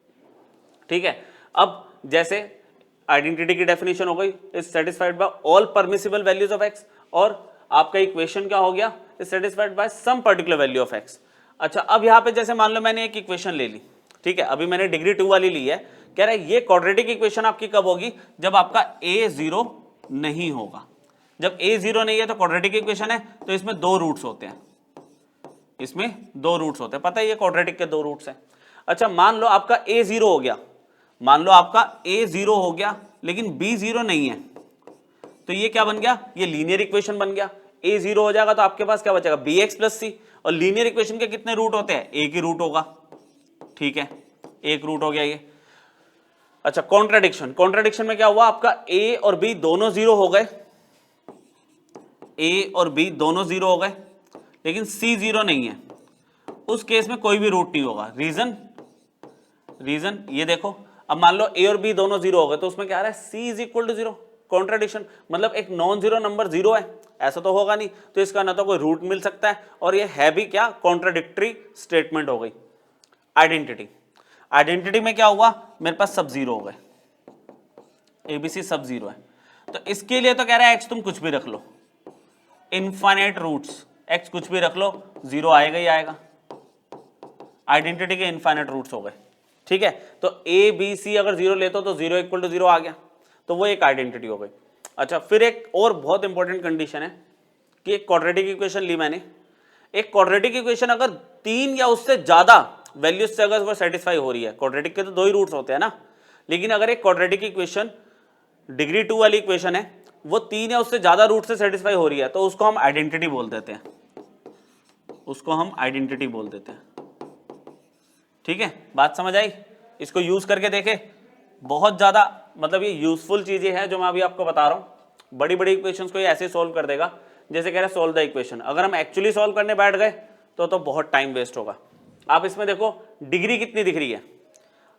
ठीक है, अब जैसे आइडेंटिटी की डेफिनेशन हो गई, is satisfied by all permissible values of x, और आपका इक्वेशन क्या हो गया, is satisfied by some particular value of x। अच्छा, अब यहां पे जैसे मान लो मैंने एक इक्वेशन ले ली, ठीक है, अभी मैंने डिग्री 2 वाली ली है। कह रहा है ये क्वाड्रेटिक इक्वेशन आपकी कब होगी, जब आपका a 0 नहीं होगा। जब a 0 नहीं है तो क्वाड्रेटिक इक्वेशन है, तो इसमें दो रूट्स होते हैं, पता है ये क्वाड्रेटिक के दो रूट्स हैं। अच्छा, मान लो आपका a 0 हो गया, लेकिन b 0 नहीं है, तो ये क्या बन गया, ये लीनियर इक्वेशन बन गया। a 0 हो जाएगा तो आपके पास क्या बचेगा, bx + c, और लीनियर इक्वेशन के कितने रूट होते हैं, एक ही रूट होगा। ठीक है, एक रूट हो गया ये। अच्छा, कॉन्ट्राडिक्शन में क्या हुआ, आपका a और b दोनों 0 हो गए, लेकिन c 0 नहीं है। उस केस में कोई भी रूट नहीं होगा। रीजन ये देखो, अब मान लो a और b दोनों 0 हो गए, तो उसमें क्या आ रहा है, c = 0। कॉन्ट्राडिक्शन मतलब एक नॉन जीरो नंबर 0 है, ऐसा तो होगा नहीं, तो इसका ना तो कोई रूट मिल सकता है, और ये है भी क्या, कॉन्ट्राडिक्टरी स्टेटमेंट हो गई। आइडेंटिटी में क्या हुआ, मेरे पास सब 0 हो गए, ABC सब 0 है। तो इसके लिए तो कह रहा है x तुम कुछ भी रख लो, इनफाइनाइट रूट्स, x कुछ भी रख लो 0 आएगा ही आएगा। आइडेंटिटी के इनफाइनाइट रूट्स हो गए। ठीक है, तो ABC अगर 0 लेते हो तो 0 = 0 आ गया, तो वो एक आइडेंटिटी हो गई। अच्छा, फिर एक और बहुत इंपॉर्टेंट कंडीशन है कि एक क्वाड्रेटिक इक्वेशन ली मैंने, एक क्वाड्रेटिक इक्वेशन अगर 3 या उससे ज्यादा वैल्यूज से अगर वो सेटिस्फाई हो रही है, क्वाड्रेटिक के तो 2 ही रूट्स होते हैं ना, लेकिन अगर एक क्वाड्रेटिक इक्वेशन डिग्री 2 वाली इक्वेशन है, वो 3 या उससे ज्यादा रूट से सेटिस्फाई हो रही है, तो उसको हम आइडेंटिटी बोल देते हैं, ठीक है, बात समझ आई। इसको यूज करके देखे, बहुत ज्यादा मतलब ये यूजफुल चीजें हैं जो मैं अभी आपको बता रहा हूं। बड़ी बड़ी इक्वेशंस को ये ऐसे सॉल्व कर देगा, जैसे कह रहे हैं सॉल्व द इक्वेशन। अगर हम एक्चुअली सॉल्व करने बैठ गए तो बहुत टाइम वेस्ट होगा। आप इसमें देखो डिग्री कितनी दिख रही है,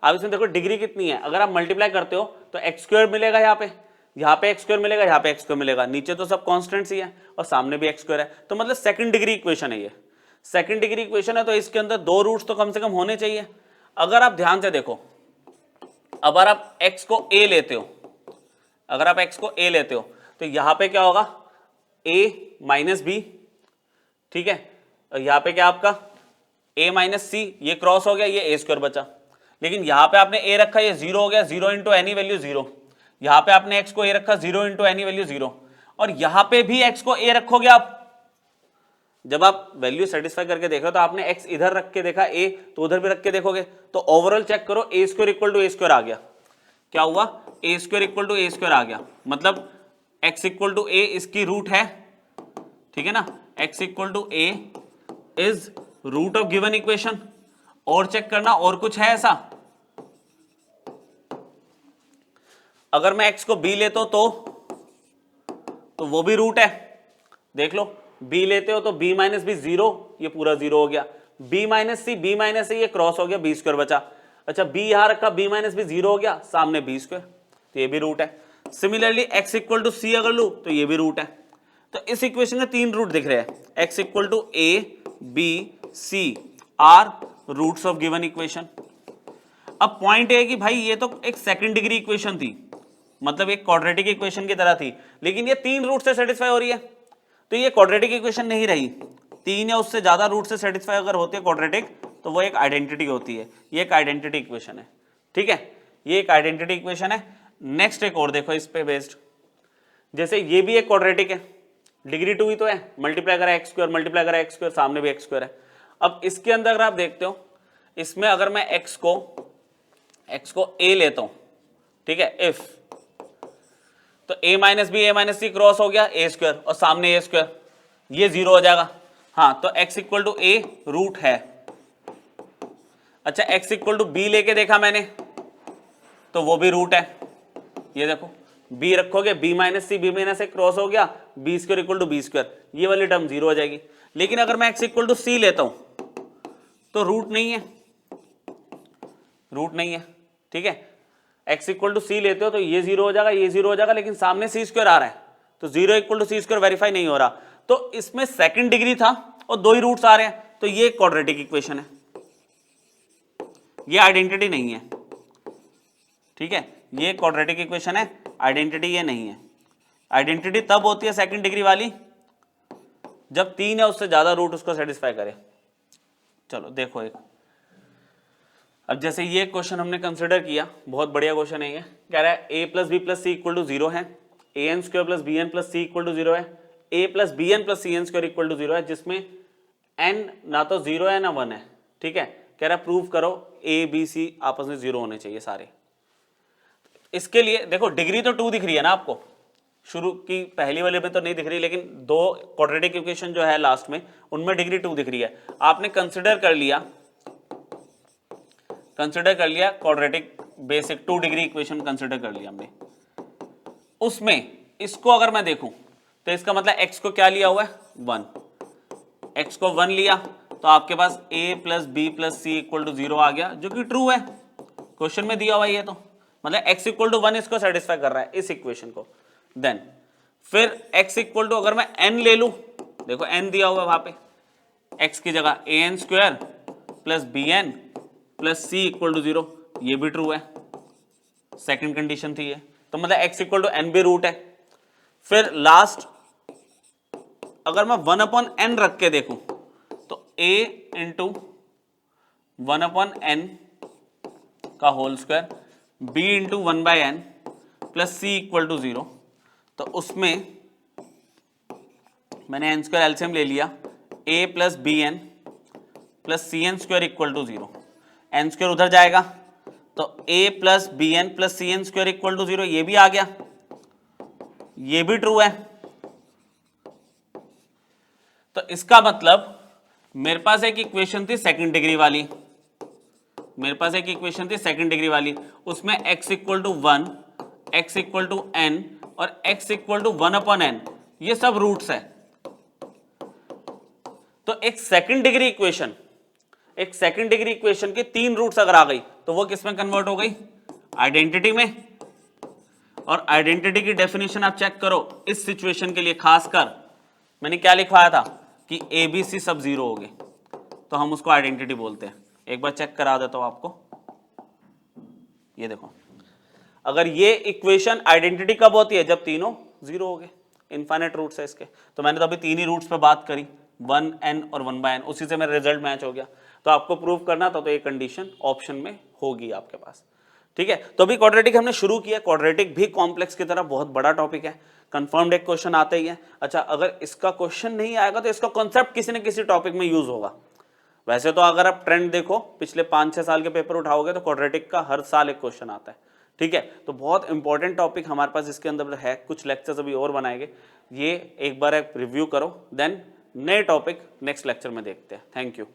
आप इसमें देखो डिग्री कितनी है। अगर आप मल्टीप्लाई करते हो तो x² मिलेगा, यहाँ पे x² मिलेगा, यहाँ पे x² मिलेगा, नीचे तो सब कॉन्स्टेंट्स ही है और सामने भी x² है, तो मतलब सेकंड डिग्री इक्वेशन है ये। सेकंड डिग्री इक्वेशन है तो इसके अंदर 2 रूट्स तो कम से कम होने चाहिए। अगर आप ध्यान से देखो, अगर आप x को a लेते हो, तो यहां पे क्या होगा, a - b, ठीक है, और यहां पे क्या आपका a - c, ये क्रॉस हो गया, ये a² बचा। लेकिन यहां पे आपने a रखा, ये 0 हो गया, 0 × एनी वैल्यू 0। यहां पे आपने x को a रखा, 0 × एनी वैल्यू 0, और यहां पे भी x को a रखोगे आप। जब आप वैल्यू सेटिस्फाई करके देख रहे हो तो आपने x इधर रख के देखा a, तो उधर भी रख के देखोगे, तो ओवरऑल चेक करो, a² = a² आ गया। क्या हुआ, a² = a² आ गया, मतलब x = a इसकी रूट है, ठीक है ना, x = a is root of given equation. और चेक करना और कुछ है ऐसा, अगर मैं x को b लेता हूं तो वो भी रूट है, देख लो, b लेते हो तो b - b 0, ये पूरा 0 हो गया, b - c ये क्रॉस हो गया, b² बचा। अच्छा, b यहां रखा, b - b 0 हो गया, सामने b², तो ये भी रूट है। सिमिलरली x = c अगर लूं तो ये भी रूट है। तो इस इक्वेशन में 3 रूट दिख रहे हैं, x = a, b, c are roots of given equation. अब पॉइंट है कि भाई ये तो एक सेकंड डिग्री इक्वेशन थी, मतलब एक क्वाड्रेटिक इक्वेशन की तरह थी, लेकिन ये 3 रूट से सेटिस्फाई हो रही है, तो ये क्वाड्रेटिक इक्वेशन नहीं रही। 3 या उससे ज्यादा रूट से सेटिस्फाई अगर होती है क्वाड्रेटिक, तो वो एक आइडेंटिटी होती है, ये एक आइडेंटिटी इक्वेशन है। ठीक है, ये एक आइडेंटिटी इक्वेशन है। नेक्स्ट एक और देखो इस पे बेस्ड, जैसे ये भी एक क्वाड्रेटिक है, डिग्री 2 ही तो है, मल्टीप्लाई करा एक्स स्क्वायर, मल्टीप्लाई करा एक्स स्क्वायर, सामने भी एक्स स्क्वायर है। अब इसके अंदर अगर आप देखते हो, इसमें अगर मैं एक्स को ए लेता हूं, ठीक है, इफ तो a minus B, A minus C cross हो गया ए स्क्वायर और सामने ए स्क्वायर, ये 0 हो जाएगा। हाँ, तो x equal to A root है। अच्छा, x इक्वल टू बी लेके देखा मैंने तो वो भी रूट है। ये देखो b रखोगे, b minus C, B minus A cross हो गया, B square equal to B square, ये वाली टर्म 0 हो जाएगी। लेकिन अगर मैं x इक्वल टू सी लेता हूं तो रूट नहीं है, रूट नहीं है, ठीक है। x इक्वल टू सी लेते हो तो ये 0 हो जाएगा, ये 0 हो जाएगा, लेकिन सामने सी स्क्वायर आ रहा है तो 0 equal to C square verify नहीं हो रहा। तो इसमें सेकंड डिग्री था और 2 ही रूट्स आ रहे हैं, तो ये क्वाड्रेटिक इक्वेशन है, ये आइडेंटिटी नहीं है, ठीक है। ये क्वाड्रेटिक इक्वेशन है, आइडेंटिटी ये नहीं है। आइडेंटिटी तब होती है सेकंड डिग्री वाली जब 3 या उससे ज्यादा रूट उसको सेटिस्फाई करे। चलो देखो एक, अब जैसे ये क्वेश्चन हमने कंसिडर किया, बहुत बढ़िया क्वेश्चन है ये। कह रहा है a plus B plus C equal to 0 है, a n square plus B N plus C equal to 0 है, a plus B N plus C N square equal to 0 है, जिसमें n ना तो 0 है ना 1 है, ठीक है। कह रहा है प्रूव करो a b c आपस में 0 होने चाहिए सारे। इसके लिए देखो डिग्री तो 2 दिख रही है ना आपको, शुरू की पहली वाले में तो नहीं दिख रही, लेकिन 2 क्वाड्रेटिक इक्वेशन जो है लास्ट में उनमें डिग्री 2 दिख रही है। आपने कंसिडर कर लिया quadratic basic 2 degree equation consider कर लिया हमने। उसमें इसको अगर मैं देखूं तो इसका मतलब x को क्या लिया हुआ है 1, x को 1 लिया तो आपके पास a plus B plus C equal to 0 आ गया, जो कि ट्रू है, क्वेश्चन में दिया हुआ है ये, तो मतलब x इक्वल टू 1 इसको सेटिस्फाई कर रहा है इस इक्वेशन को। देन फिर x इक्वल टू अगर मैं n ले लूं, देखो n दिया हुआ है वहां पे, x की जगह a n square plus B N plus C equal to 0, ये भी ट्रू है, सेकंड कंडीशन थी ये, तो मतलब x इक्वल टू n भी रूट है। फिर लास्ट अगर मैं 1 अपॉन n रख के देखूं तो a इंटू 1 अपॉन n का whole square, b into 1 by n plus C equal to 0, तो उसमें मैंने n स्क्वायर एलसीएम ले लिया, a plus B N plus C N square equal to 0, n square उधर जाएगा तो a plus B N plus C N square equal to 0, ये भी आ गया, ये भी ट्रू है। तो इसका मतलब मेरे पास एक इक्वेशन थी सेकंड डिग्री वाली, उसमें x equal to 1, x equal to n और x equal to 1 upon n, ये सब रूट्स है। तो एक सेकंड डिग्री इक्वेशन की 3 रूट्स अगर आ गई तो वो किस में कन्वर्ट हो गई, आइडेंटिटी में। और आइडेंटिटी की डेफिनेशन आप चेक करो इस सिचुएशन के लिए, खासकर मैंने क्या लिखवाया था कि ए बी सी सब 0 हो गए, तो हम उसको आइडेंटिटी बोलते हैं। एक बार चेक करा देता हूं आपको, ये देखो, अगर ये इक्वेशन आइडेंटिटी कब होती है, जब तीनों 0 हो गए, इनफाइनाइट रूट्स है इसके। तो मैंने तो अभी 3 ही रूट्स पे बात करी, 1 n और 1 बाय n, उसी से मेरा रिजल्ट मैच हो गया। तो आपको प्रूव करना था तो ये कंडीशन ऑप्शन में होगी आपके पास, ठीक है। तो अभी क्वाड्रेटिक हमने शुरू किया, क्वाड्रेटिक भी कॉम्प्लेक्स की तरह बहुत बड़ा टॉपिक है, कंफर्म्ड एक क्वेश्चन आता ही है। अच्छा, अगर इसका क्वेश्चन नहीं आएगा तो इसका कॉन्सेप्ट किसी न किसी टॉपिक में यूज होगा। वैसे तो अगर आप ट्रेंड देखो, पिछले 5-6 साल के पेपर उठाओगे तो क्वाड्रेटिक का हर साल एक क्वेश्चन आता है, ठीक है। तो बहुत इंपॉर्टेंट टॉपिक हमारे पास इसके अंदर है, कुछ लेक्चर्स अभी और बनाएंगे, ये एक बार रिव्यू करो, देन नए टॉपिक नेक्स्ट लेक्चर में देखते हैं। Thank you.